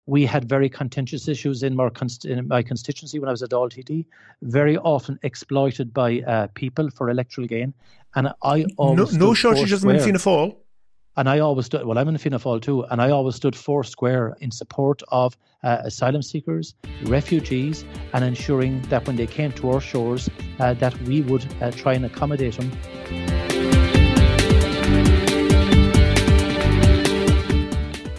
we had very contentious issues in my constituency when I was at Dáil TD, very often exploited by people for electoral gain. And I always no shortage of them in Fianna Fáil. And I always stood, well, I'm in Fianna Fáil too, and I always stood four square in support of asylum seekers, refugees, and ensuring that when they came to our shores, that we would try and accommodate them.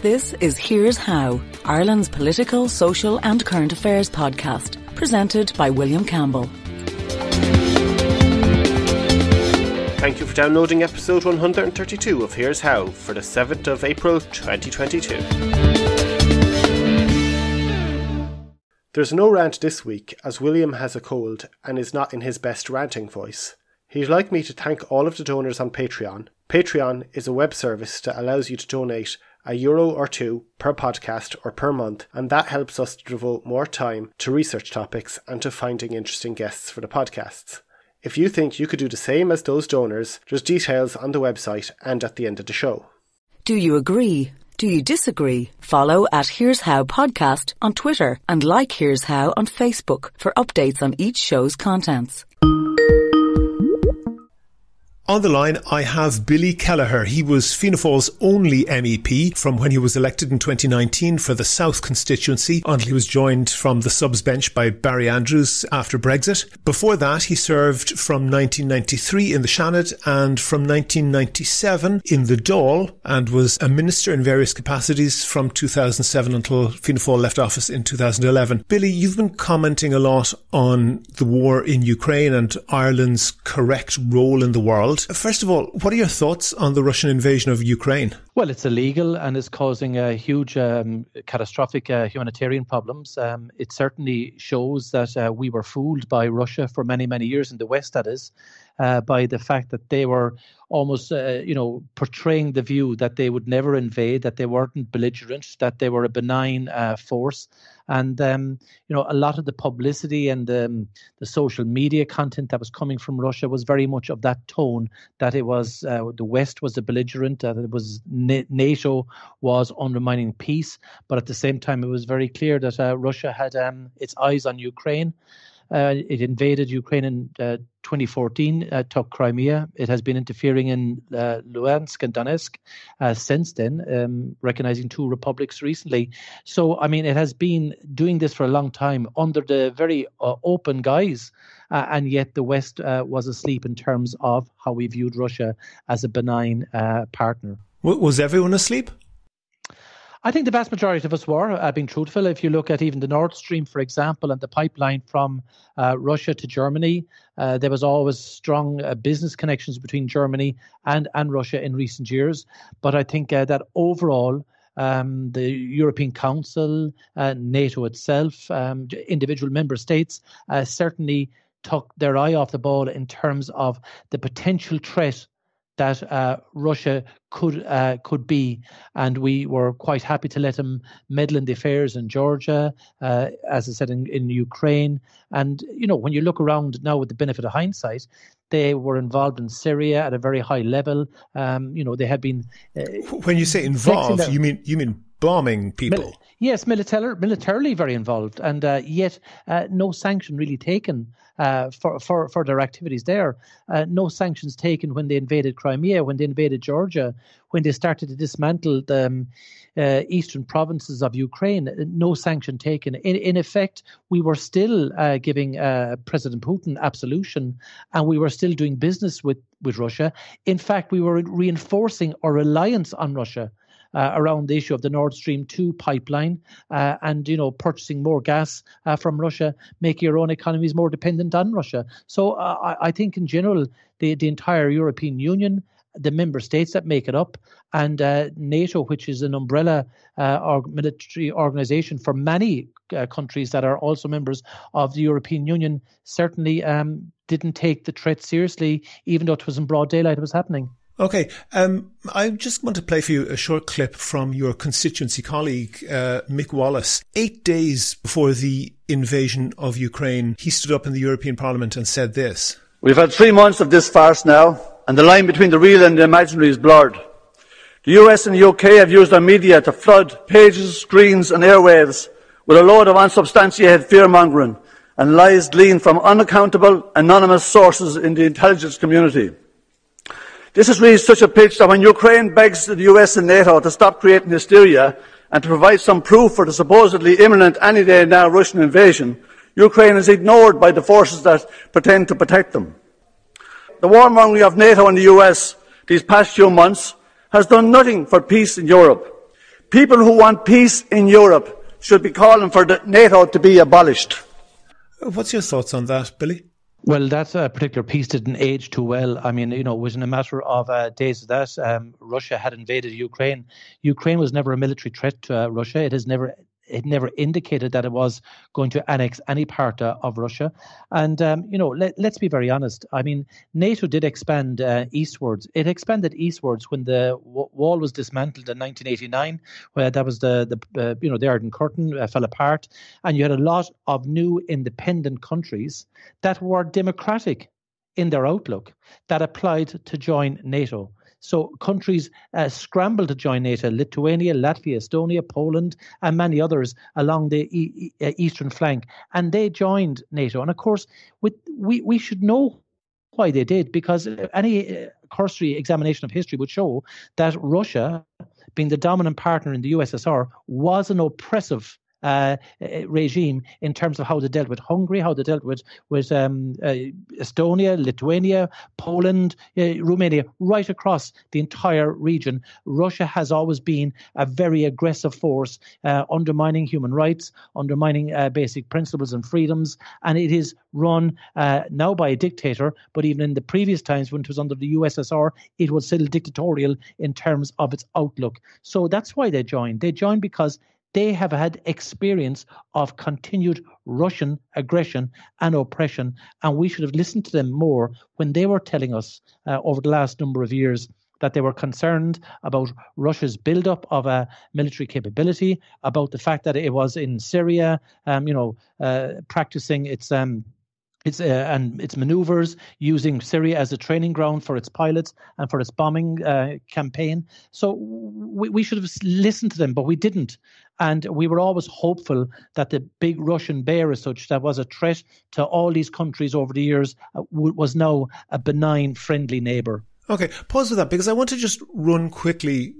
This is Here's How, Ireland's political, social and current affairs podcast, presented by William Campbell. Thank you for downloading episode 132 of Here's How for the 7th of April 2022. There's no rant this week as William has a cold and is not in his best ranting voice. He'd like me to thank all of the donors on Patreon. Patreon is a web service that allows you to donate €1 or €2 per podcast or per month, and that helps us to devote more time to research topics and to finding interesting guests for the podcasts. If you think you could do the same as those donors, there's details on the website and at the end of the show. Do you agree? Do you disagree? Follow at Here's How Podcast on Twitter and like Here's How on Facebook for updates on each show's contents. On the line, I have Billy Kelleher. He was Fianna Fáil's only MEP from when he was elected in 2019 for the South constituency until he was joined from the subs bench by Barry Andrews after Brexit. Before that, he served from 1993 in the Seanad and from 1997 in the Dáil and was a minister in various capacities from 2007 until Fianna Fáil left office in 2011. Billy, you've been commenting a lot on the war in Ukraine and Ireland's correct role in the world. First of all, what are your thoughts on the Russian invasion of Ukraine? Well, it's illegal and it's causing huge catastrophic humanitarian problems. It certainly shows that we were fooled by Russia for many, many years in the West, that is, by the fact that they were almost, portraying the view that they would never invade, that they weren't belligerent, that they were a benign force. And, a lot of the publicity and the social media content that was coming from Russia was very much of that tone, that it was the West was a belligerent, that it was NATO was undermining peace. But at the same time, it was very clear that Russia had its eyes on Ukraine. It invaded Ukraine in 2014, took Crimea. It has been interfering in Luhansk and Donetsk since then, recognizing two republics recently. So, it has been doing this for a long time under the very open guise, and yet the West was asleep in terms of how we viewed Russia as a benign partner. Was everyone asleep? I think the vast majority of us were, being truthful. If you look at even the Nord Stream, for example, and the pipeline from Russia to Germany, there was always strong business connections between Germany and Russia in recent years. But I think that overall, the European Council, NATO itself, individual member states certainly took their eye off the ball in terms of the potential threat that Russia could be, and we were quite happy to let them meddle in the affairs in Georgia, as I said, in Ukraine. And, when you look around now with the benefit of hindsight, they were involved in Syria at a very high level. They had been... when you say involved, you mean bombing people? Yes, militarily very involved, and yet no sanction really taken for their activities there. No sanctions taken when they invaded Crimea, when they invaded Georgia, when they started to dismantle the eastern provinces of Ukraine. No sanction taken. In effect, we were still giving President Putin absolution, and we were still doing business with Russia. In fact, we were reinforcing our reliance on Russia. Around the issue of the Nord Stream 2 pipeline and, purchasing more gas from Russia, making your own economies more dependent on Russia. So I think in general, the entire European Union, the member states that make it up, and NATO, which is an umbrella military organization for many countries that are also members of the European Union, certainly didn't take the threat seriously, even though it was in broad daylight it was happening. Okay, I just want to play for you a short clip from your constituency colleague, Mick Wallace. 8 days before the invasion of Ukraine, he stood up in the European Parliament and said this. We've had 3 months of this farce now, and the line between the real and the imaginary is blurred. The US and the UK have used their media to flood pages, screens and airwaves with a load of unsubstantiated fear-mongering and lies gleaned from unaccountable, anonymous sources in the intelligence community. This has reached such a pitch that when Ukraine begs the US and NATO to stop creating hysteria and to provide some proof for the supposedly imminent any day now Russian invasion, Ukraine is ignored by the forces that pretend to protect them. The warmongering of NATO and the US these past few months has done nothing for peace in Europe. People who want peace in Europe should be calling for NATO to be abolished. What's your thoughts on that, Billy? Well, that particular piece didn't age too well. I mean, within a matter of days of that, Russia had invaded Ukraine. Ukraine was never a military threat to Russia. It never indicated that it was going to annex any part of Russia. And, let's be very honest. I mean, NATO did expand eastwards. It expanded eastwards when the wall was dismantled in 1989, where that was the Iron Curtain fell apart. And you had a lot of new independent countries that were democratic in their outlook that applied to join NATO. So countries scrambled to join NATO: Lithuania, Latvia, Estonia, Poland, and many others along the eastern flank. And they joined NATO. And of course, we should know why they did, because any cursory examination of history would show that Russia, being the dominant partner in the USSR, was an oppressive regime in terms of how they dealt with Hungary, how they dealt with Estonia, Lithuania, Poland, Romania, right across the entire region. Russia has always been a very aggressive force, undermining human rights, undermining basic principles and freedoms, and it is run now by a dictator, but even in the previous times when it was under the USSR, it was still dictatorial in terms of its outlook. So that's why they joined. They joined because they have had experience of continued Russian aggression and oppression, and we should have listened to them more when they were telling us over the last number of years that they were concerned about Russia's build-up of a military capability, about the fact that it was in Syria, practicing its maneuvers, using Syria as a training ground for its pilots and for its bombing campaign. So we should have listened to them, but we didn't. And we were always hopeful that the big Russian bear, as such, that was a threat to all these countries over the years, was now a benign, friendly neighbour. Okay, pause with that, because I want to just run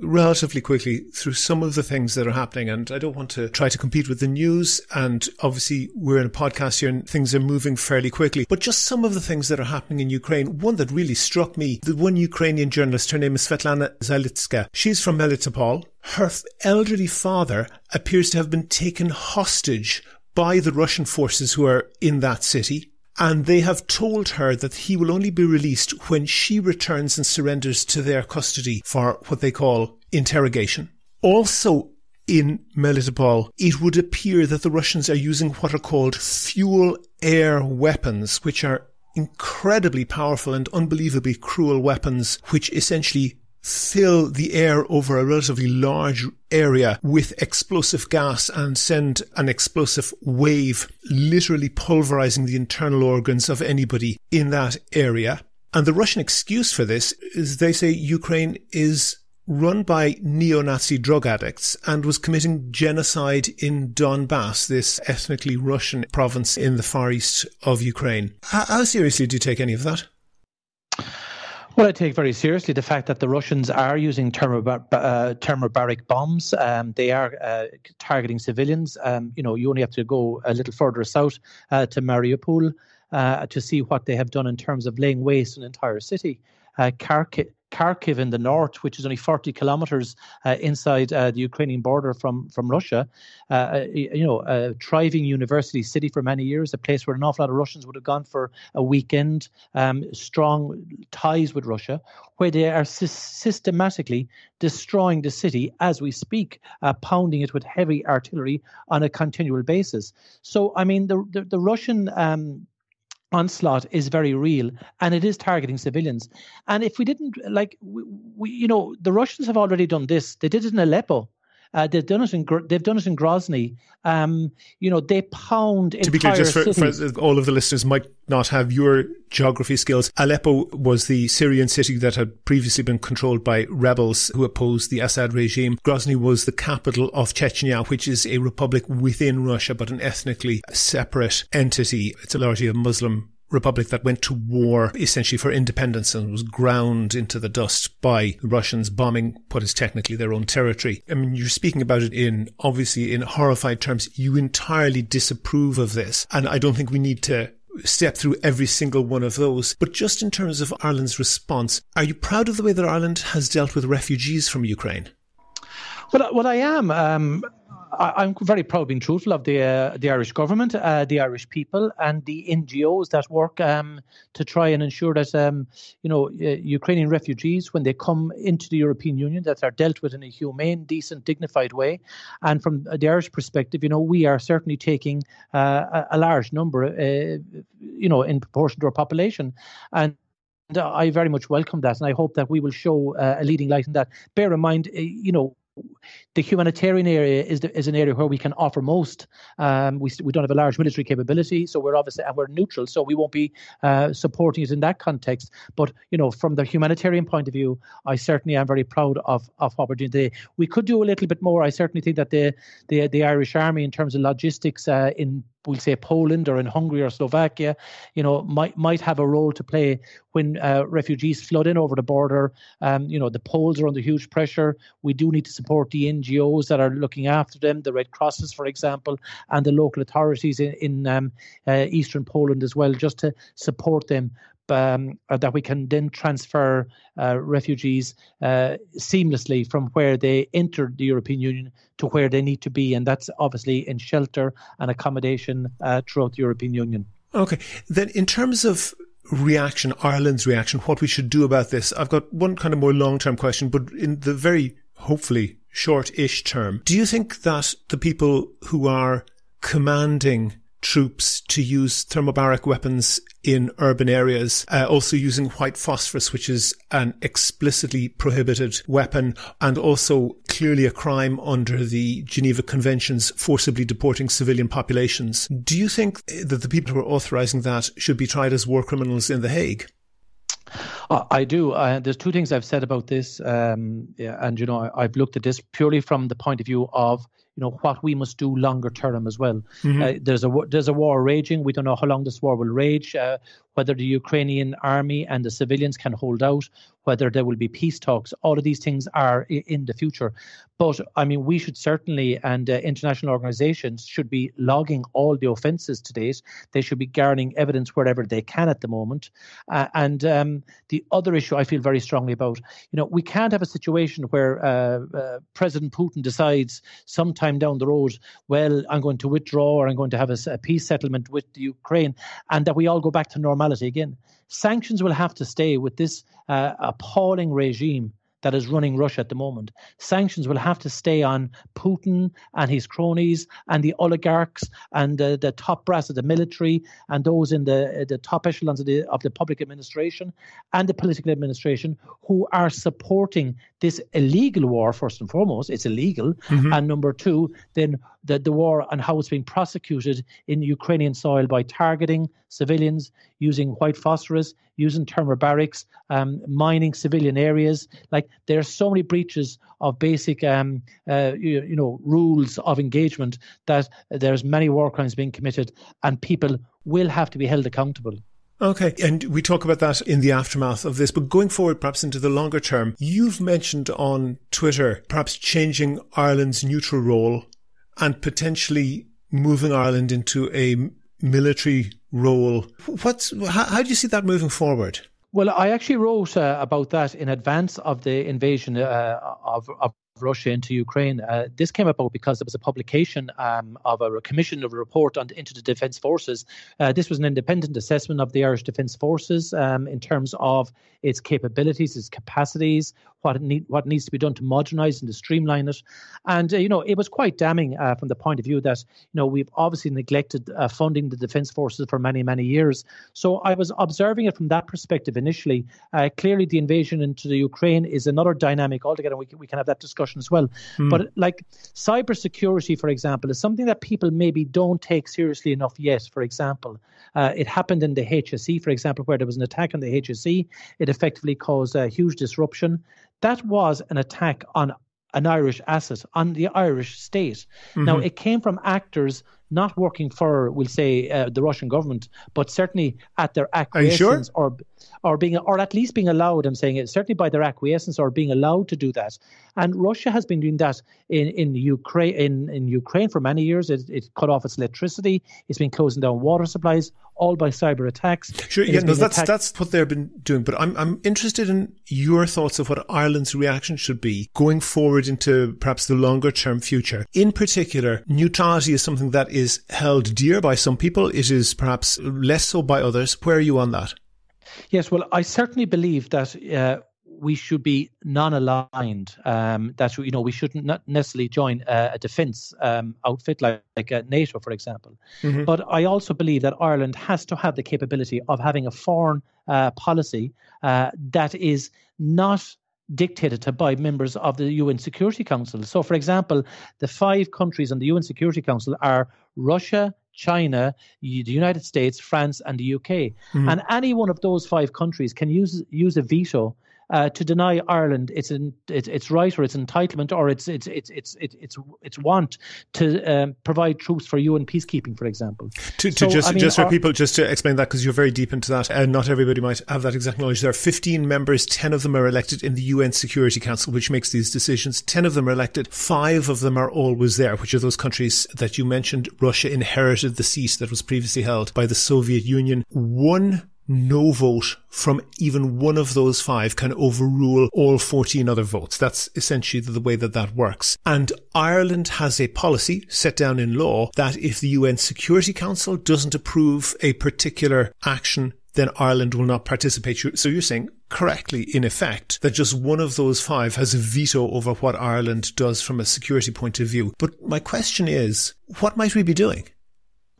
relatively quickly through some of the things that are happening, and I don't want to try to compete with the news, and obviously we're in a podcast here and things are moving fairly quickly, but just some of the things that are happening in Ukraine. One that really struck me, the one Ukrainian journalist, her name is Svetlana Zalitska. She's from Melitopol. Her elderly father appears to have been taken hostage by the Russian forces who are in that city. And they have told her that he will only be released when she returns and surrenders to their custody for what they call interrogation. Also in Melitopol, it would appear that the Russians are using what are called fuel-air weapons, which are incredibly powerful and unbelievably cruel weapons, which essentially fill the air over a relatively large area with explosive gas and send an explosive wave, literally pulverizing the internal organs of anybody in that area. And the Russian excuse for this is they say Ukraine is run by neo-Nazi drug addicts and was committing genocide in Donbass, this ethnically Russian province in the far east of Ukraine. How seriously do you take any of that? Well, I take very seriously the fact that the Russians are using thermobaric bombs. They are targeting civilians. You only have to go a little further south to Mariupol to see what they have done in terms of laying waste an entire city. Kharkiv in the north, which is only 40 kilometers inside the Ukrainian border from Russia, a thriving university city for many years, a place where an awful lot of Russians would have gone for a weekend, strong ties with Russia, where they are systematically destroying the city as we speak, pounding it with heavy artillery on a continual basis. So, I mean, the Russian onslaught is very real, and it is targeting civilians. And if we didn't, the Russians have already done this. They did it in Aleppo. They've done it in Grozny. They pound entire To be clear, just for all of the listeners might not have your geography skills, Aleppo was the Syrian city that had previously been controlled by rebels who opposed the Assad regime. Grozny was the capital of Chechnya, which is a republic within Russia, but an ethnically separate entity. It's largely a Muslim republic that went to war essentially for independence and was ground into the dust by the Russians bombing what is technically their own territory. I mean, you're speaking about it in horrified terms. You entirely disapprove of this. And I don't think we need to step through every single one of those. But just in terms of Ireland's response, are you proud of the way that Ireland has dealt with refugees from Ukraine? Well, I am. I'm very proud, being truthful, of the Irish government, the Irish people, and the NGOs that work to try and ensure that Ukrainian refugees, when they come into the European Union, that are dealt with in a humane, decent, dignified way. And from the Irish perspective, we are certainly taking a large number, in proportion to our population. And I very much welcome that, and I hope that we will show a leading light in that. Bear in mind, the humanitarian area is an area where we can offer most. We don't have a large military capability, so we're neutral, so we won't be supporting it in that context. But from the humanitarian point of view, I certainly am very proud of what we're doing today. We could do a little bit more. I certainly think that the Irish Army, in terms of logistics in, we'll say, Poland or in Hungary or Slovakia, might have a role to play when refugees flood in over the border. The Poles are under huge pressure. We do need to support the NGOs that are looking after them, the Red Crosses, for example, and the local authorities in eastern Poland as well, just to support them. That we can then transfer refugees seamlessly from where they entered the European Union to where they need to be. And that's obviously in shelter and accommodation throughout the European Union. Okay. Then in terms of reaction, Ireland's reaction, what we should do about this, I've got one kind of more long-term question, but in the very, hopefully, short-ish term, do you think that the people who are commanding troops to use thermobaric weapons in urban areas, also using white phosphorus, which is an explicitly prohibited weapon and also clearly a crime under the Geneva Conventions, forcibly deporting civilian populations. Do you think that the people who are authorising that should be tried as war criminals in The Hague? I do. There's two things I've said about this, and I've looked at this purely from the point of view of what we must do longer term as well. Mm-hmm. There's a war raging. We don't know how long this war will rage. Whether the Ukrainian army and the civilians can hold out, whether there will be peace talks. All of these things are in the future. But I mean, we should certainly, and international organizations should be logging all the offences to date. They should be garnering evidence wherever they can at the moment. And the other issue I feel very strongly about, we can't have a situation where President Putin decides sometime down the road, well, I'm going to withdraw or I'm going to have a peace settlement with the Ukraine, and that we all go back to normality again. Sanctions will have to stay with this appalling regime that is running Russia at the moment. Sanctions will have to stay on Putin and his cronies and the oligarchs and the top brass of the military and those in the top echelons of the public administration and the political administration who are supporting this illegal war. First and foremost, it's illegal. Mm-hmm. And number two, then the war and how it's being prosecuted in Ukrainian soil by targeting civilians, using white phosphorus, using thermobarics, mining civilian areas. Like, there are so many breaches of basic, rules of engagement that there's many war crimes being committed, and people will have to be held accountable. Okay, and we talk about that in the aftermath of this, but going forward, perhaps into the longer term, you've mentioned on Twitter perhaps changing Ireland's neutral role and potentially moving Ireland into a military role. How do you see that moving forward? Well, I actually wrote about that in advance of the invasion of Russia into Ukraine. This came about because there was a publication of a commission of a report into the Defence Forces. This was an independent assessment of the Irish Defence Forces in terms of its capabilities, its capacities, what needs to be done to modernise and to streamline it. And, it was quite damning from the point of view that, we've obviously neglected funding the Defence Forces for many, many years. So I was observing it from that perspective initially. Clearly, the invasion into the Ukraine is another dynamic altogether. We can have that discussion as well. But like cybersecurity, for example, is something that people maybe don't take seriously enough yet. For example, it happened in the HSE, for example, where there was an attack on the HSE. It effectively caused a huge disruption. That was an attack on an Irish asset, on the Irish state. Now, it came from actors not working for, we'll say, the Russian government, but certainly at their acquiescence, or at least being allowed. I'm saying it certainly by their acquiescence or being allowed to do that. And Russia has been doing that in Ukraine. In Ukraine for many years, it cut off its electricity. It's been closing down water supplies, all by cyber attacks. Sure, that's what they've been doing. But I'm interested in your thoughts of what Ireland's reaction should be going forward into perhaps the longer term future. In particular, neutrality is something that is held dear by some people. It is perhaps less so by others. Where are you on that? Yes, well, I certainly believe that we should be non-aligned, that we shouldn't not necessarily join a defence outfit like NATO, for example. But I also believe that Ireland has to have the capability of having a foreign policy that is not dictated to by members of the UN Security Council. So, for example, the 5 countries on the UN Security Council are Russia, China, the United States, France, and the UK. And any one of those 5 countries can use a veto to deny Ireland its right or its entitlement or its want to provide troops for UN peacekeeping, for example. Just for people, just to explain that, because you're very deep into that, and not everybody might have that exact knowledge. There are 15 members, 10 of them are elected in the UN Security Council, which makes these decisions. 10 of them are elected. 5 of them are always there, which are those countries that you mentioned. Russia inherited the seat that was previously held by the Soviet Union. One no vote from even one of those 5 can overrule all 14 other votes. That's essentially the way that works. And Ireland has a policy set down in law that if the UN Security Council doesn't approve a particular action, then Ireland will not participate. So you're saying correctly, in effect, that just one of those 5 has a veto over what Ireland does from a security point of view. But my question is, what might we be doing?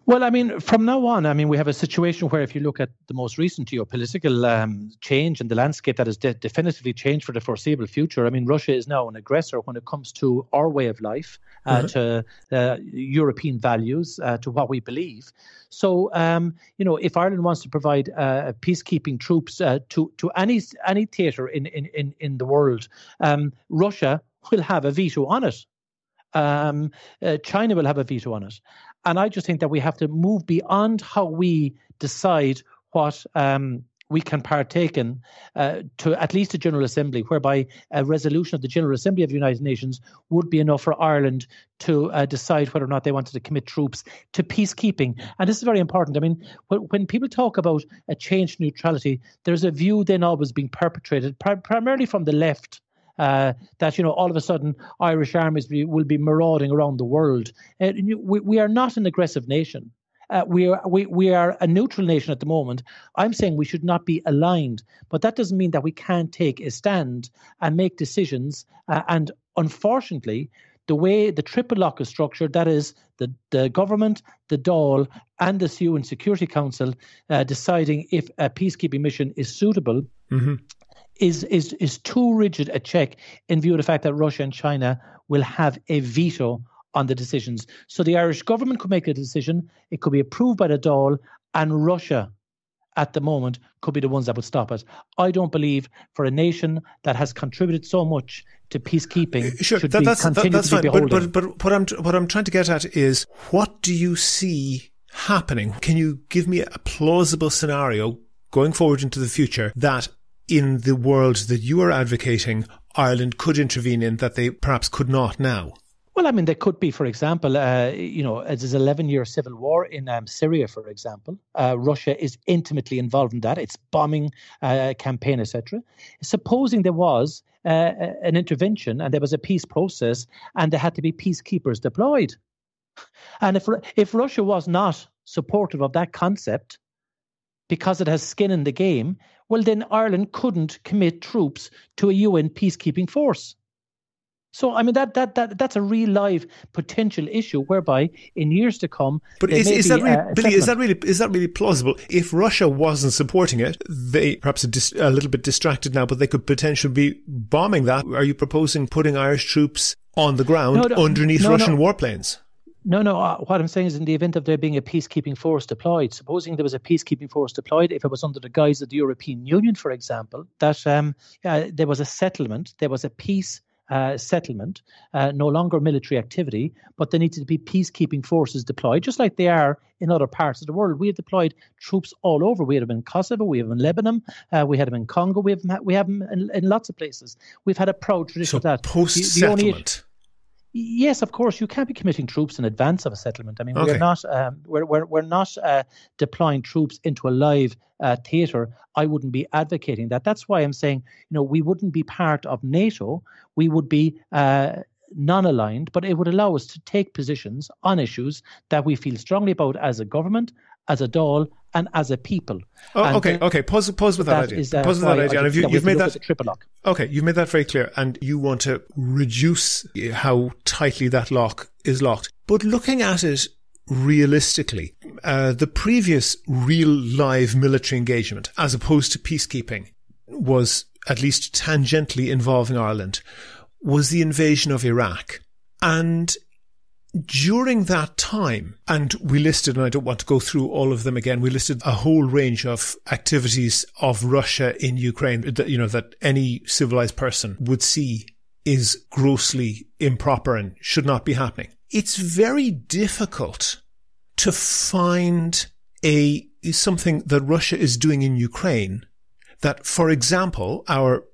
Well, from now on, we have a situation where if you look at the most recent geopolitical change in the landscape that has definitively changed for the foreseeable future. Russia is now an aggressor when it comes to our way of life, to European values, to what we believe. So, if Ireland wants to provide peacekeeping troops to any theatre in the world, Russia will have a veto on it. China will have a veto on it. And I just think that we have to move beyond how we decide what we can partake in to at least a General Assembly, whereby a resolution of the General Assembly of the United Nations would be enough for Ireland to decide whether or not they wanted to commit troops to peacekeeping. And this is very important. When people talk about a changed neutrality, there's a view then always being perpetrated primarily from the left, that all of a sudden Irish armies will be marauding around the world. We are not an aggressive nation. We are a neutral nation at the moment. I'm saying we should not be aligned, but that doesn't mean that we can't take a stand and make decisions. And unfortunately, the way the triple lock is structured, that is the government, the Dáil, and the UN Security Council deciding if a peacekeeping mission is suitable. Is too rigid a check in view of the fact that Russia and China will have a veto on the decisions. So the Irish government could make a decision, it could be approved by the Dáil, and Russia at the moment could be the ones that would stop it. I don't believe for a nation that has contributed so much to peacekeeping that's fine. But what I'm trying to get at is, what do you see happening? Can you give me a plausible scenario going forward into the future that in the world that you are advocating, Ireland could intervene in that they perhaps could not now? Well, there could be, for example, there's an 11-year civil war in Syria, for example. Russia is intimately involved in that. It's bombing campaign, etc. Supposing there was an intervention and there was a peace process and there had to be peacekeepers deployed. And if Russia was not supportive of that concept, because it has skin in the game, well, then Ireland couldn't commit troops to a UN peacekeeping force. So, I mean, that's a real live potential issue whereby in years to come... But is that really, Billy, is that really plausible? If Russia wasn't supporting it, they perhaps are a little bit distracted now, but they could potentially be bombing that. Are you proposing putting Irish troops on the ground underneath Russian warplanes? No. What I'm saying is, in the event of there being a peacekeeping force deployed, supposing there was a peacekeeping force deployed, if it was under the guise of the European Union, for example, that there was a settlement, there was a peace settlement, no longer military activity, but there needed to be peacekeeping forces deployed, just like they are in other parts of the world. We have deployed troops all over. We have them in Kosovo, we have them in Lebanon, we had them in Congo, we have them in lots of places. We've had a proud tradition of that. Post-settlement. Yes, of course. You can't be committing troops in advance of a settlement. I mean, we're not deploying troops into a live theatre. I wouldn't be advocating that. That's why I'm saying, we wouldn't be part of NATO. We would be non-aligned, but it would allow us to take positions on issues that we feel strongly about as a government, as a Dáil, and as a people. Okay. Pause with that idea. Pause with that idea. And you've made that triple lock. Okay, you've made that very clear, and you want to reduce how tightly that lock is locked. But looking at it realistically, the previous real live military engagement, as opposed to peacekeeping, was at least tangentially involving Ireland, was the invasion of Iraq. And during that time, and we listed, and I don't want to go through all of them again, we listed a whole range of activities of Russia in Ukraine that any civilized person would see is grossly improper and should not be happening. It's very difficult to find something that Russia is doing in Ukraine that, for example, our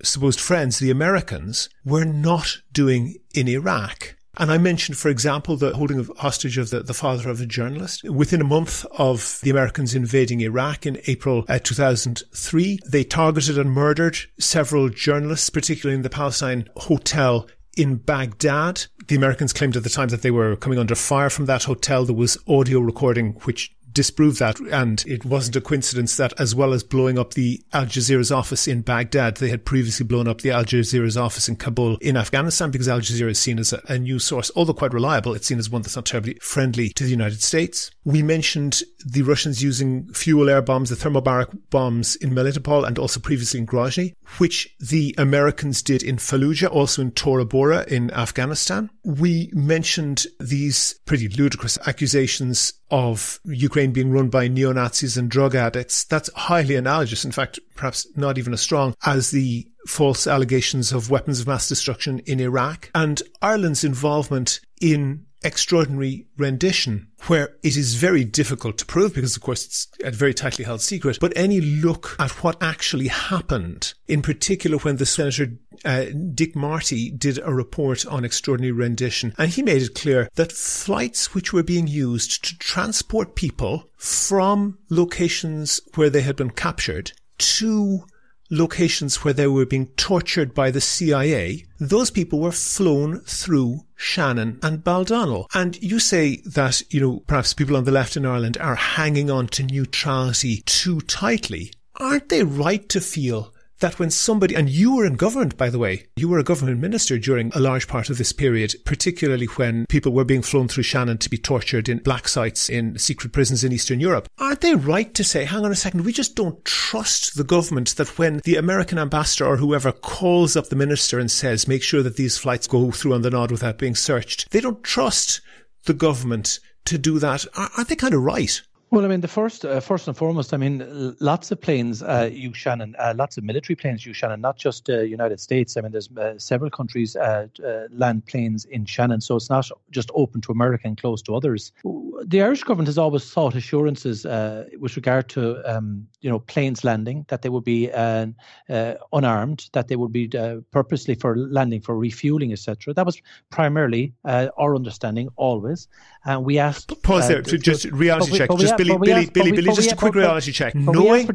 supposed friends, the Americans, were not doing in Iraq. And I mentioned, for example, the holding of hostage of the father of a journalist. Within a month of the Americans invading Iraq in April 2003, they targeted and murdered several journalists, particularly in the Palestine hotel in Baghdad. The Americans claimed at the time that they were coming under fire from that hotel. There was audio recording which disproved that, and it wasn't a coincidence that, as well as blowing up the Al Jazeera's office in Baghdad, they had previously blown up the Al Jazeera's office in Kabul in Afghanistan, because Al Jazeera is seen as a news source, although quite reliable. It's seen as one that's not terribly friendly to the United States. We mentioned the Russians using fuel air bombs, the thermobaric bombs in Melitopol, and also previously in Grozny, which the Americans did in Fallujah, also in Tora Bora in Afghanistan. We mentioned these pretty ludicrous accusations of Ukraine being run by neo-Nazis and drug addicts. That's highly analogous, in fact, perhaps not even as strong as the false allegations of weapons of mass destruction in Iraq, and Ireland's involvement in extraordinary rendition, where it is very difficult to prove because, of course, it's a very tightly held secret. But any look at what actually happened, in particular when the Senator Dick Marty did a report on extraordinary rendition, and he made it clear that flights which were being used to transport people from locations where they had been captured to locations where they were being tortured by the CIA, those people were flown through Shannon and Baldonnel. And you say that, perhaps people on the left in Ireland are hanging on to neutrality too tightly. Aren't they right to feel that when somebody, and you were in government, by the way, you were a government minister during a large part of this period, particularly when people were being flown through Shannon to be tortured in black sites in secret prisons in Eastern Europe. Aren't they right to say, hang on a second, we just don't trust the government that when the American ambassador or whoever calls up the minister and says, make sure that these flights go through on the nod without being searched, they don't trust the government to do that? Aren't they kind of right? Well, I mean, first and foremost, I mean, lots of planes use Shannon, lots of military planes use Shannon, not just United States. I mean, there's several countries land planes in Shannon, so it's not just open to America and closed to others. The Irish government has always sought assurances with regard to, planes landing, that they would be unarmed, that they would be purposely for landing, for refueling, etc. That was primarily our understanding always. And we asked... Pause there, just reality check. Billy, just a quick reality check. Knowing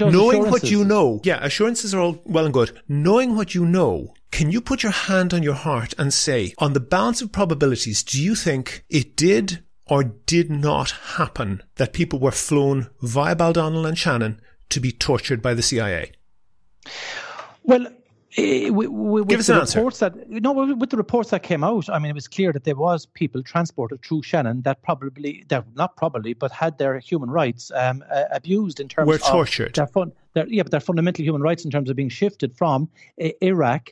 what you know. Yeah, assurances are all well and good. Knowing what you know, can you put your hand on your heart and say, on the balance of probabilities, do you think it did or did not happen that people were flown via Baldonnel and Shannon to be tortured by the CIA? Well, with Give us the an answer. reports with the reports that came out, I mean, it was clear that there was people transported through Shannon that had their human rights abused in terms were of tortured. Their fundamental human rights in terms of being shifted from Iraq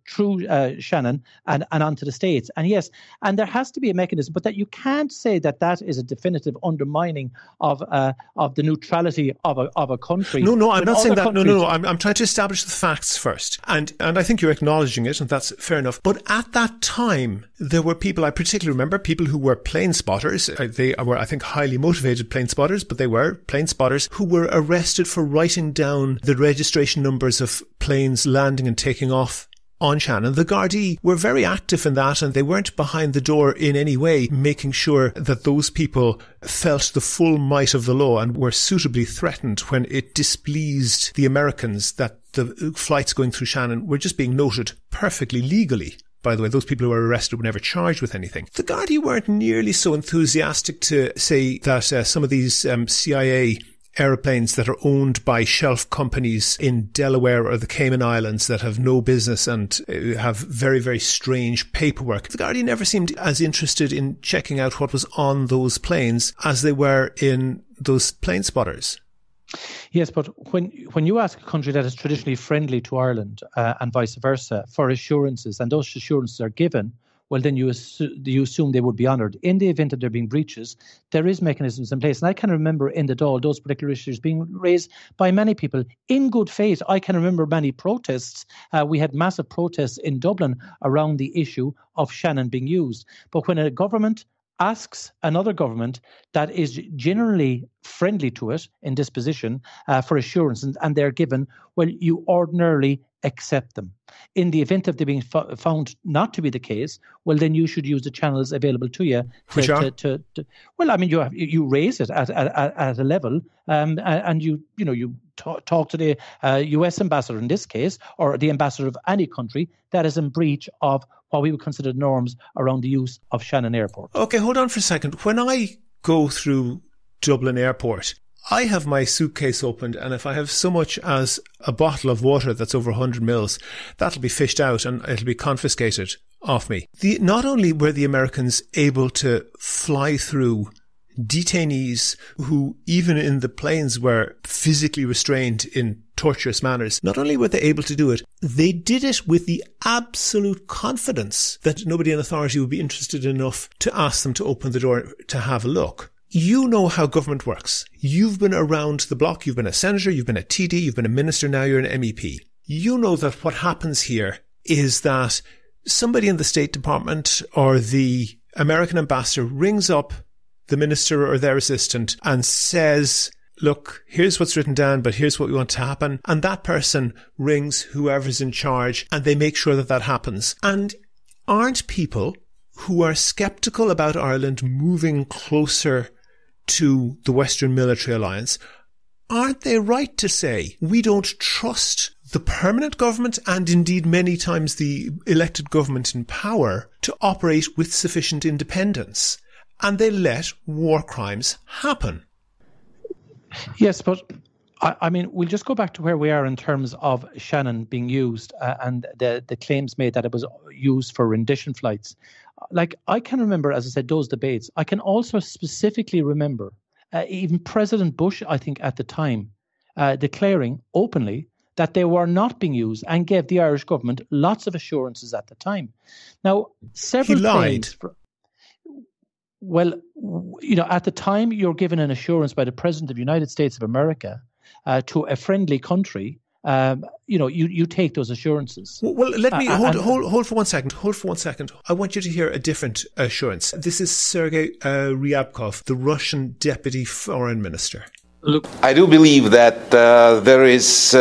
through Shannon and onto the States. And yes, and there has to be a mechanism, but that you can't say that is a definitive undermining of the neutrality of a country. No, I'm not saying that. No. I'm trying to establish the facts first. And I think you're acknowledging it, and that's fair enough. But at that time, there were people, I particularly remember, people who were plane spotters. They were, I think, highly motivated plane spotters, but they were plane spotters who were arrested for writing down the registration numbers of planes landing and taking off on Shannon. The Gardaí were very active in that, and they weren't behind the door in any way, making sure that those people felt the full might of the law and were suitably threatened when it displeased the Americans that the flights going through Shannon were just being noted perfectly legally. By the way, those people who were arrested were never charged with anything. The Gardaí weren't nearly so enthusiastic to say that some of these CIA aeroplanes that are owned by shelf companies in Delaware or the Cayman Islands that have no business and have very, very strange paperwork. The Guardian never seemed as interested in checking out what was on those planes as they were in those plane spotters. Yes, but when you ask a country that is traditionally friendly to Ireland and vice versa for assurances, and those assurances are given, well, then you assume they would be honoured. In the event of there being breaches, there is mechanisms in place. And I can remember in the Dáil those particular issues being raised by many people in good faith. I can remember many protests. We had massive protests in Dublin around the issue of Shannon being used. But when a government asks another government that is generally friendly to it in disposition for assurance, and they're given, well, you ordinarily accept them. In the event of them being found not to be the case, well, then you should use the channels available to you. Well, I mean, you raise it at a level, and you talk to the U.S. ambassador in this case, or the ambassador of any country that is in breach of what we would consider norms around the use of Shannon Airport. Okay, hold on for a second. When I go through Dublin Airport, I have my suitcase opened, and if I have so much as a bottle of water that's over 100 mils, that'll be fished out and it'll be confiscated off me. Not only were the Americans able to fly through detainees who, even in the planes, were physically restrained in torturous manners, not only were they able to do it, they did it with the absolute confidence that nobody in authority would be interested enough to ask them to open the door to have a look. You know how government works. You've been around the block. You've been a senator, you've been a TD, you've been a minister, now you're an MEP. You know that what happens here is that somebody in the State Department or the American ambassador rings up the minister or their assistant and says, look, here's what's written down, but here's what we want to happen. And that person rings whoever's in charge and they make sure that happens. And aren't people who are sceptical about Ireland moving closer to the Western Military Alliance, aren't they right to say we don't trust the permanent government and indeed many times the elected government in power to operate with sufficient independence, and they let war crimes happen? Yes, but I mean, we'll just go back to where we are in terms of Shannon being used and the claims made that it was used for rendition flights. Like, I can remember, as I said, those debates. I can also specifically remember even President Bush, I think at the time, declaring openly that they were not being used and gave the Irish government lots of assurances at the time. Now, several He lied. claims... Well, at the time, you're given an assurance by the President of the United States of America to a friendly country. You take those assurances. Well, let me hold for 1 second. Hold for 1 second. I want you to hear a different assurance. This is Sergei Ryabkov, the Russian Deputy Foreign Minister. Look, I do believe that there is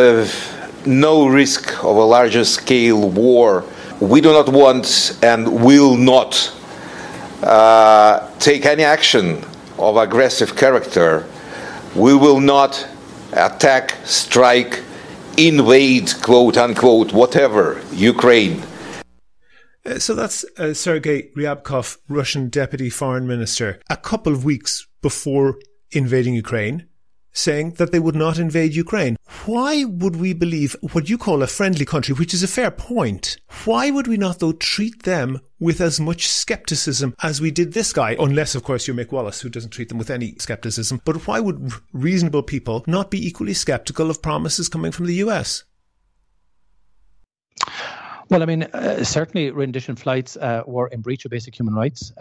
no risk of a larger scale war. We do not want and will not take any action of aggressive character. We will not attack, strike, invade, quote unquote, whatever, Ukraine. So that's Sergei Ryabkov, Russian Deputy Foreign Minister, a couple of weeks before invading Ukraine, saying that they would not invade Ukraine. Why would we believe what you call a friendly country, which is a fair point? Why would we not, though, treat them with as much scepticism as we did this guy? Unless, of course, you're Mick Wallace, who doesn't treat them with any scepticism. But why would reasonable people not be equally sceptical of promises coming from the US? Well, I mean, certainly rendition flights were in breach of basic human rights.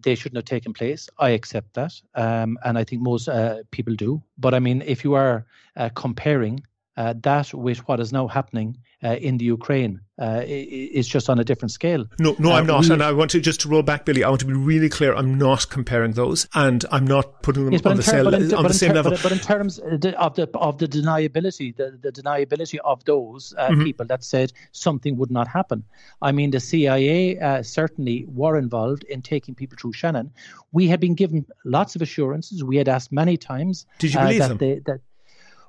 They shouldn't have taken place. I accept that. And I think most people do. But I mean, if you are comparing that with what is now happening in the Ukraine, it's just on a different scale. No, I'm not. And I want to just to roll back, Billy. I want to be really clear. I'm not comparing those, and I'm not putting them on the same level. But in terms of the deniability, the deniability of those people that said something would not happen. I mean, the CIA certainly were involved in taking people through Shannon. We had been given lots of assurances. We had asked many times. Did you believe them?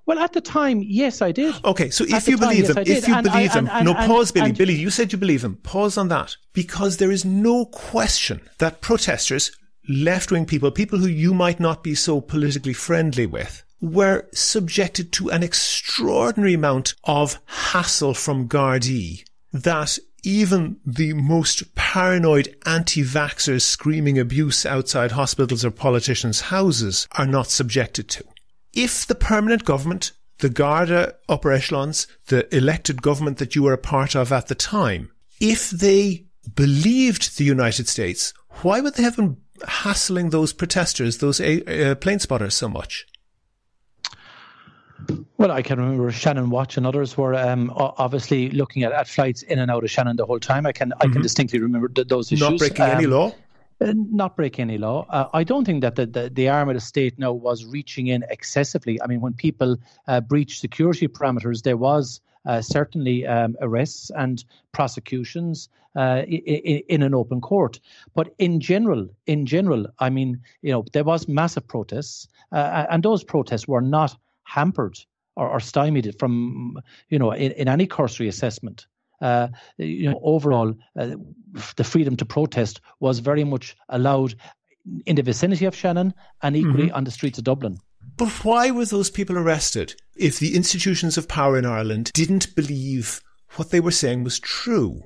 Well, at the time, yes, I did. Okay, so if you believe them, pause, Billy. Billy, you said you believe them. Pause on that. Because there is no question that protesters, left-wing people who you might not be so politically friendly with, were subjected to an extraordinary amount of hassle from Gardaí that even the most paranoid anti-vaxxers screaming abuse outside hospitals or politicians' houses are not subjected to. If the permanent government, the Garda upper echelons, the elected government that you were a part of at the time, if they believed the United States, why would they have been hassling those protesters, those plane spotters so much? Well, I can remember Shannon Watch and others were obviously looking at flights in and out of Shannon the whole time. I can distinctly remember those issues. Not breaking any law? Not break any law. I don't think that the arm of the state now was reaching in excessively. I mean, when people breached security parameters, there was certainly arrests and prosecutions in an open court. But in general, I mean, there was massive protests, and those protests were not hampered or stymied from, in any cursory assessment. Overall, the freedom to protest was very much allowed in the vicinity of Shannon and equally on the streets of Dublin. But why were those people arrested if the institutions of power in Ireland didn't believe what they were saying was true?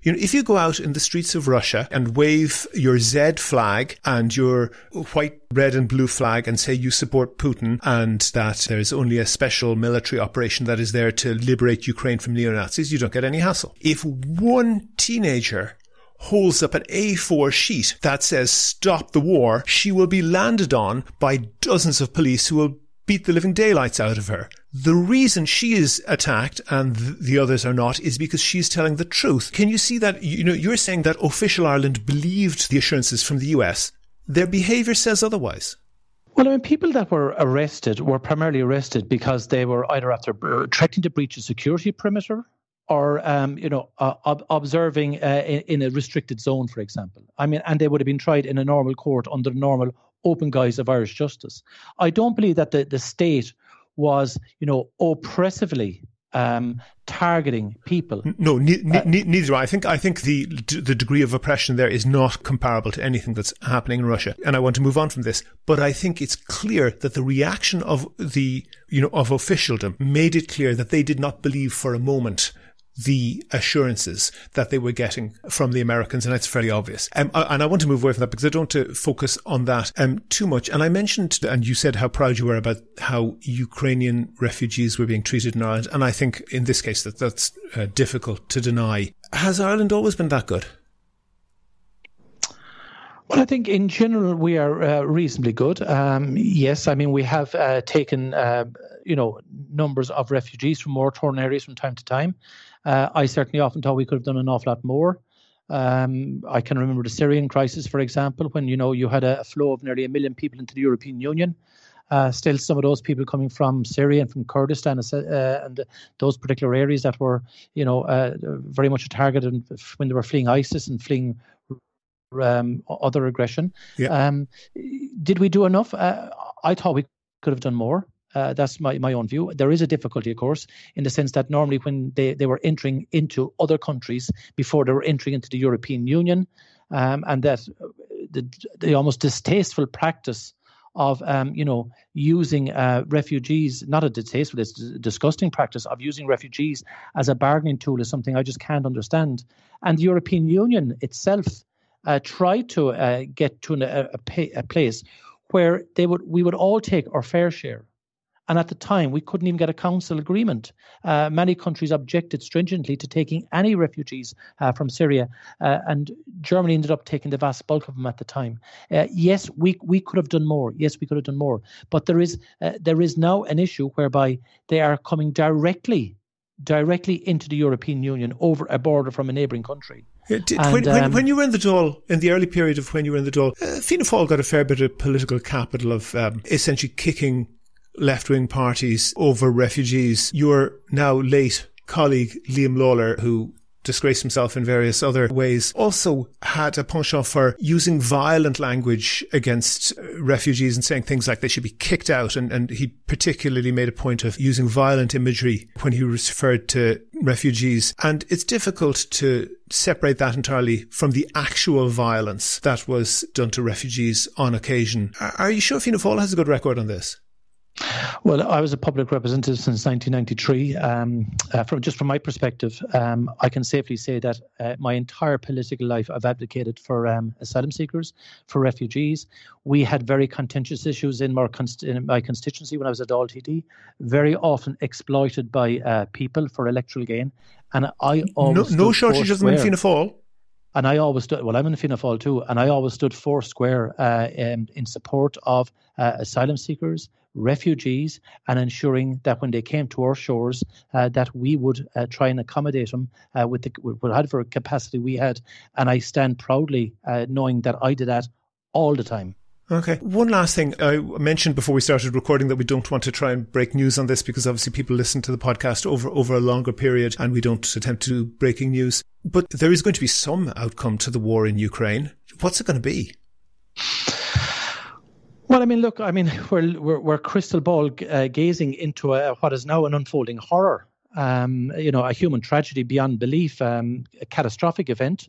If you go out in the streets of Russia and wave your Z flag and your white, red and blue flag and say you support Putin and that there's only a special military operation that is there to liberate Ukraine from neo-Nazis, you don't get any hassle. If one teenager holds up an A4 sheet that says stop the war, she will be landed on by dozens of police who will beat the living daylights out of her. The reason she is attacked and the others are not is because she's telling the truth. Can you see that? You're saying that official Ireland believed the assurances from the US. Their behaviour says otherwise. Well, I mean, people that were arrested were primarily arrested because they were either after threatening to breach a security perimeter or, observing in a restricted zone, for example. I mean, and they would have been tried in a normal court under the normal open guise of Irish justice. I don't believe that the state was, oppressively targeting people. No, neither. I think the degree of oppression there is not comparable to anything that's happening in Russia. And I want to move on from this, but I think it's clear that the reaction of of officialdom made it clear that they did not believe for a moment the assurances that they were getting from the Americans, and it's fairly obvious. And I want to move away from that because I don't want to focus on that too much. And I mentioned, and you said how proud you were about how Ukrainian refugees were being treated in Ireland, and I think in this case that's difficult to deny. Has Ireland always been that good? Well, I think in general we are reasonably good. Yes, I mean we have taken numbers of refugees from war-torn areas from time to time. I certainly often thought we could have done an awful lot more. I can remember the Syrian crisis, for example, when you had a flow of nearly 1 million people into the European Union. Still, some of those people coming from Syria and from Kurdistan and those particular areas that were, very much a target when they were fleeing ISIS and fleeing other aggression. Yeah. Did we do enough? I thought we could have done more. That's my own view. There is a difficulty, of course, in the sense that normally when they were entering into other countries before they were entering into the European Union, and that the almost distasteful practice of, using refugees, not a distasteful, it's a disgusting practice of using refugees as a bargaining tool is something I just can't understand. And the European Union itself tried to get to a place where we would all take our fair share. And at the time, we couldn't even get a council agreement. Many countries objected stringently to taking any refugees from Syria, and Germany ended up taking the vast bulk of them at the time. Yes, we could have done more. Yes, we could have done more. But there is now an issue whereby they are coming directly into the European Union over a border from a neighbouring country. When you were in the Dáil, in the early period of when you were in the Dáil, Fianna Fáil got a fair bit of political capital of essentially kicking left-wing parties over refugees. Your now late colleague Liam Lawler, who disgraced himself in various other ways, also had a penchant for using violent language against refugees and saying things like they should be kicked out. And he particularly made a point of using violent imagery when he referred to refugees. And it's difficult to separate that entirely from the actual violence that was done to refugees on occasion. Are you sure Fianna Fáil has a good record on this? Well, I was a public representative since 1993. From my perspective, I can safely say that my entire political life I've advocated for asylum seekers, for refugees. We had very contentious issues in my constituency when I was a Dáil TD, very often exploited by people for electoral gain. And I always no shortage of them in Fianna Fáil. And I always stood, I'm in Fianna Fáil too, and I always stood four square in support of asylum seekers, refugees, and ensuring that when they came to our shores, that we would try and accommodate them with whatever capacity we had. And I stand proudly knowing that I did that all the time. Okay. One last thing. I mentioned before we started recording that we don't want to try and break news on this because obviously people listen to the podcast over a longer period and we don't attempt to do breaking news. But there is going to be some outcome to the war in Ukraine. What's it going to be? Well, we're crystal ball gazing into what is now an unfolding horror. A human tragedy beyond belief, a catastrophic event.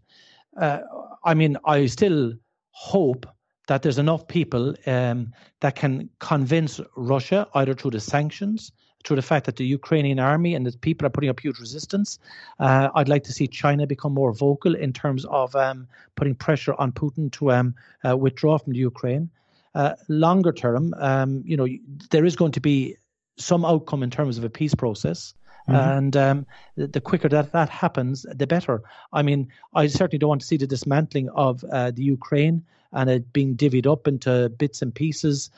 I still hope that there's enough people that can convince Russia, either through the sanctions, through the fact that the Ukrainian army and the people are putting up huge resistance. I'd like to see China become more vocal in terms of putting pressure on Putin to withdraw from the Ukraine. Longer term, there is going to be some outcome in terms of a peace process. Mm-hmm. And the quicker that happens, the better. I certainly don't want to see the dismantling of the Ukraine and it being divvied up into bits and pieces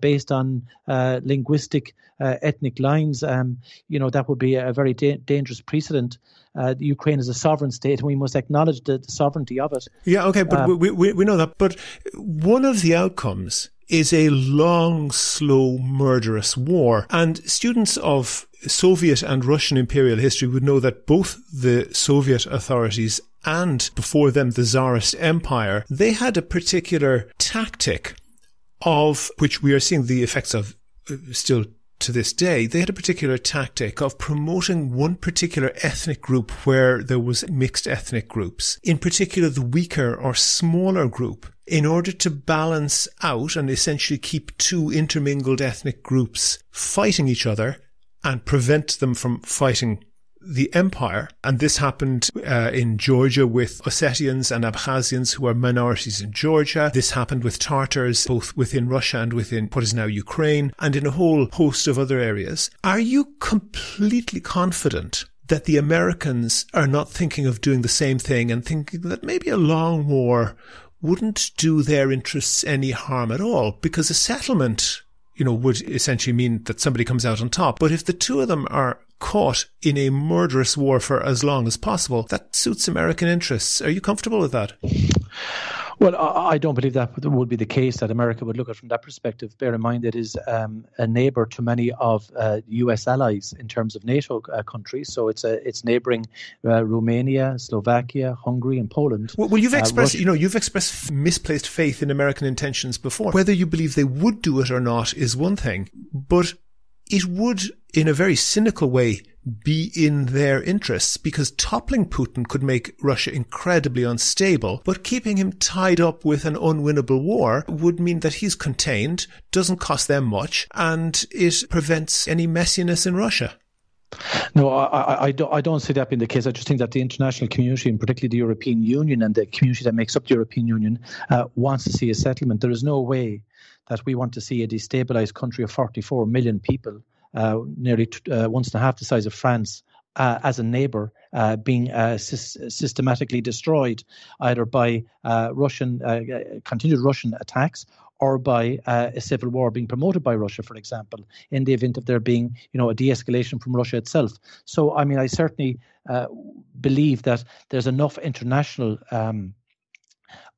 based on linguistic, ethnic lines. That would be a very dangerous precedent. The Ukraine is a sovereign state, and we must acknowledge the sovereignty of it. Yeah, okay, but we know that. But one of the outcomes is a long, slow, murderous war. And students of Soviet and Russian imperial history would know that both the Soviet authorities and before them the Tsarist Empire, they had a particular tactic of which we are seeing the effects of still to this day. They had a particular tactic of promoting one particular ethnic group where there was mixed ethnic groups, in particular the weaker or smaller group, in order to balance out and essentially keep two intermingled ethnic groups fighting each other and prevent them from fighting the empire. And this happened in Georgia with Ossetians and Abkhazians, who are minorities in Georgia. This happened with Tartars, both within Russia and within what is now Ukraine, and in a whole host of other areas. Are you completely confident that the Americans are not thinking of doing the same thing and thinking that maybe a long war wouldn't do their interests any harm at all? Because a settlement, would essentially mean that somebody comes out on top. But if the two of them are caught in a murderous war for as long as possible, that suits American interests. Are you comfortable with that? Well, I don't believe that would be the case, that America would look at it from that perspective. Bear in mind it is a neighbour to many of US allies in terms of NATO countries. So it's neighbouring Romania, Slovakia, Hungary and Poland. Well, you've expressed, you've expressed misplaced faith in American intentions before. Whether you believe they would do it or not is one thing, but it would in a very cynical way, be in their interests, because toppling Putin could make Russia incredibly unstable, but keeping him tied up with an unwinnable war would mean that he's contained, doesn't cost them much, and it prevents any messiness in Russia. No, I don't see that being the case. I just think that the international community, and particularly the European Union and the community that makes up the European Union, wants to see a settlement. There is no way that we want to see a destabilized country of 44 million people, nearly once and a half the size of France, as a neighbour, being systematically destroyed either by continued Russian attacks or by a civil war being promoted by Russia, for example, in the event of there being, a de-escalation from Russia itself. So, I mean, I certainly believe that there's enough international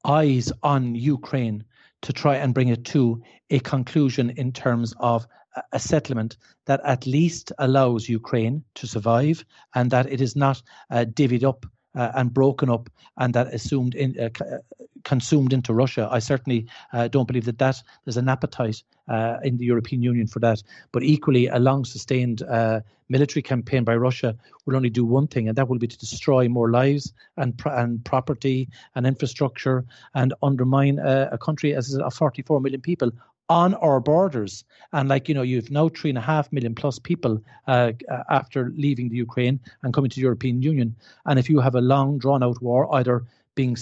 eyes on Ukraine to try and bring it to a conclusion in terms of a settlement that at least allows Ukraine to survive, and that it is not divvied up and broken up and that consumed into Russia. I certainly don't believe that there's an appetite in the European Union for that. But equally, a long-sustained military campaign by Russia will only do one thing, and that will be to destroy more lives and property and infrastructure and undermine a country as of 44 million people on our borders. And you've now 3.5 million plus people after leaving the Ukraine and coming to the European Union. And if you have a long drawn out war, either being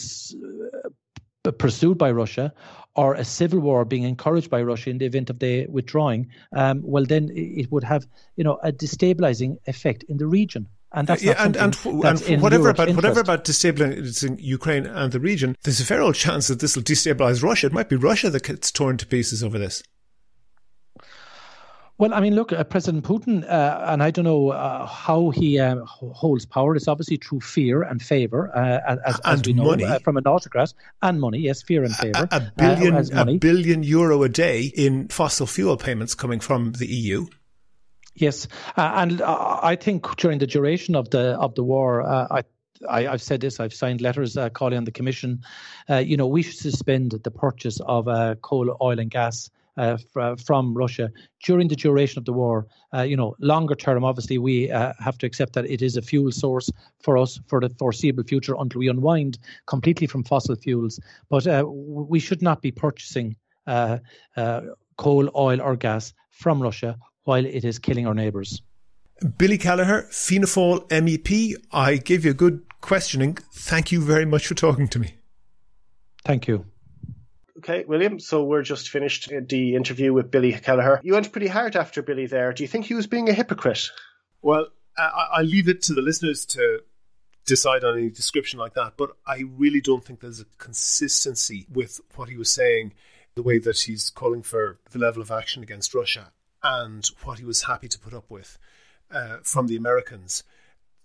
pursued by Russia or a civil war being encouraged by Russia in the event of their withdrawing, well, then it would have, a destabilizing effect in the region. And that's whatever about destabilizing Ukraine and the region, there's a fair old chance that this will destabilize Russia. It might be Russia that gets torn to pieces over this. Well, I mean, look, President Putin, and I don't know how he holds power. It's obviously through fear and favor, as we know, money. From an autocrat, and money. Yes, fear and favor. $1 billion a day in fossil fuel payments coming from the EU. Yes, and I think during the duration of the war, I've said this. I've signed letters calling on the Commission. We should suspend the purchase of coal, oil, and gas from Russia during the duration of the war. Longer term, obviously, we have to accept that it is a fuel source for us for the foreseeable future until we unwind completely from fossil fuels. But we should not be purchasing coal, oil, or gas from Russia while it is killing our neighbours. Billy Kelleher, Fianna Fáil MEP, I gave you a good questioning. Thank you very much for talking to me. Thank you. Okay, William, so we're just finished the interview with Billy Kelleher. You went pretty hard after Billy there. Do you think he was being a hypocrite? Well, I leave it to the listeners to decide on any description like that, but I really don't think there's a consistency with what he was saying, the way that he's calling for the level of action against Russia and what he was happy to put up with from the Americans.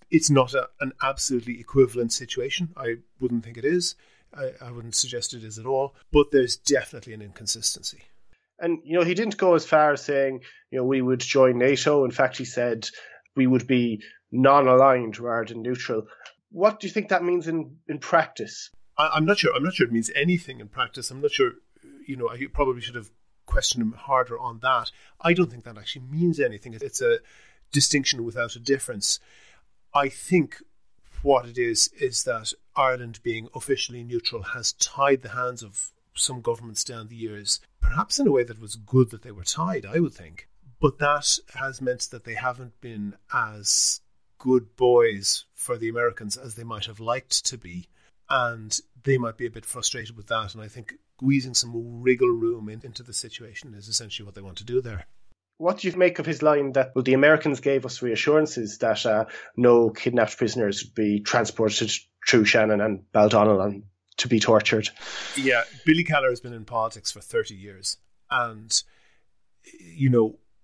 It's not an absolutely equivalent situation. I wouldn't think it is. I wouldn't suggest it is at all. But there's definitely an inconsistency. And, he didn't go as far as saying, we would join NATO. In fact, he said we would be non-aligned rather than neutral. What do you think that means in practice? I'm not sure. I'm not sure it means anything in practice. I'm not sure. I probably should have questioned him harder on that. I don't think that actually means anything. It's a distinction without a difference. I think what it is that Ireland being officially neutral has tied the hands of some governments down the years, perhaps in a way that was good that they were tied, I would think. But that has meant that they haven't been as good boys for the Americans as they might have liked to be. And they might be a bit frustrated with that. And I think squeezing some wriggle room into the situation is essentially what they want to do there. What do you make of his line that the Americans gave us reassurances that no kidnapped prisoners would be transported through Shannon and Baldonnel and to be tortured? Yeah, Billy Kelleher has been in politics for 30 years. And,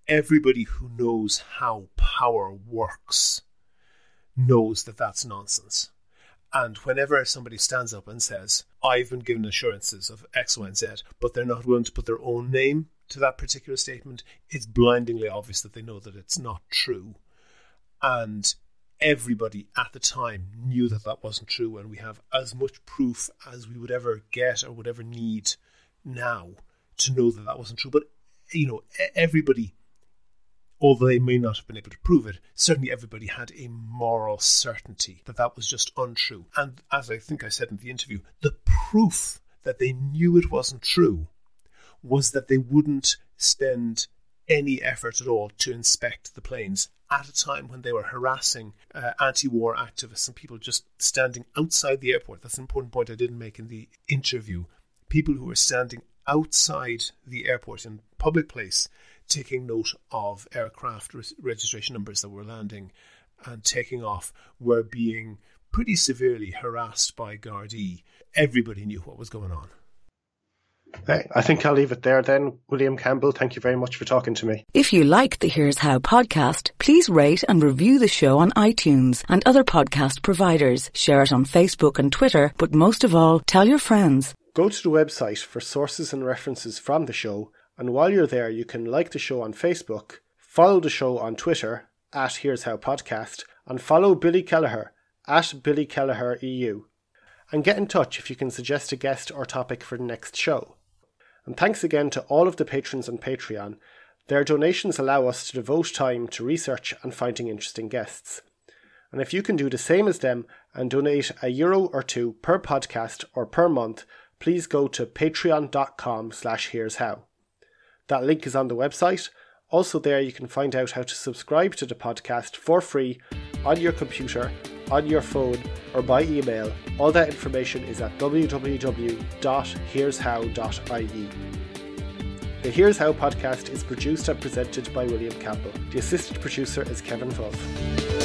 everybody who knows how power works knows that that's nonsense. And whenever somebody stands up and says, I've been given assurances of X, Y, and Z, but they're not willing to put their own name to that particular statement, it's blindingly obvious that they know that it's not true. And everybody at the time knew that that wasn't true, and we have as much proof as we would ever get or would ever need now to know that that wasn't true. But, everybody although they may not have been able to prove it, certainly everybody had a moral certainty that that was just untrue. And as I think I said in the interview, the proof that they knew it wasn't true was that they wouldn't spend any effort at all to inspect the planes at a time when they were harassing anti-war activists and people just standing outside the airport. That's an important point I didn't make in the interview. People who were standing outside the airport in public place taking note of aircraft registration numbers that were landing and taking off were being pretty severely harassed by Gardaí. Everybody knew what was going on. I think I'll leave it there then. William Campbell, thank you very much for talking to me. If you liked the Here's How podcast, please rate and review the show on iTunes and other podcast providers. Share it on Facebook and Twitter, but most of all, tell your friends. Go to the website for sources and references from the show, and while you're there, you can like the show on Facebook, follow the show on Twitter at Here's How Podcast, and follow Billy Kelleher at Billy Kelleher EU. And get in touch if you can suggest a guest or topic for the next show. And thanks again to all of the patrons on Patreon. Their donations allow us to devote time to research and finding interesting guests. And if you can do the same as them and donate €1 or €2 per podcast or per month, please go to patreon.com/here'show. That link is on the website. Also there you can find out how to subscribe to the podcast for free on your computer, on your phone or by email. All that information is at www.here'show.ie. The Here's How podcast is produced and presented by William Campbell. The assistant producer is Kevin Wolf.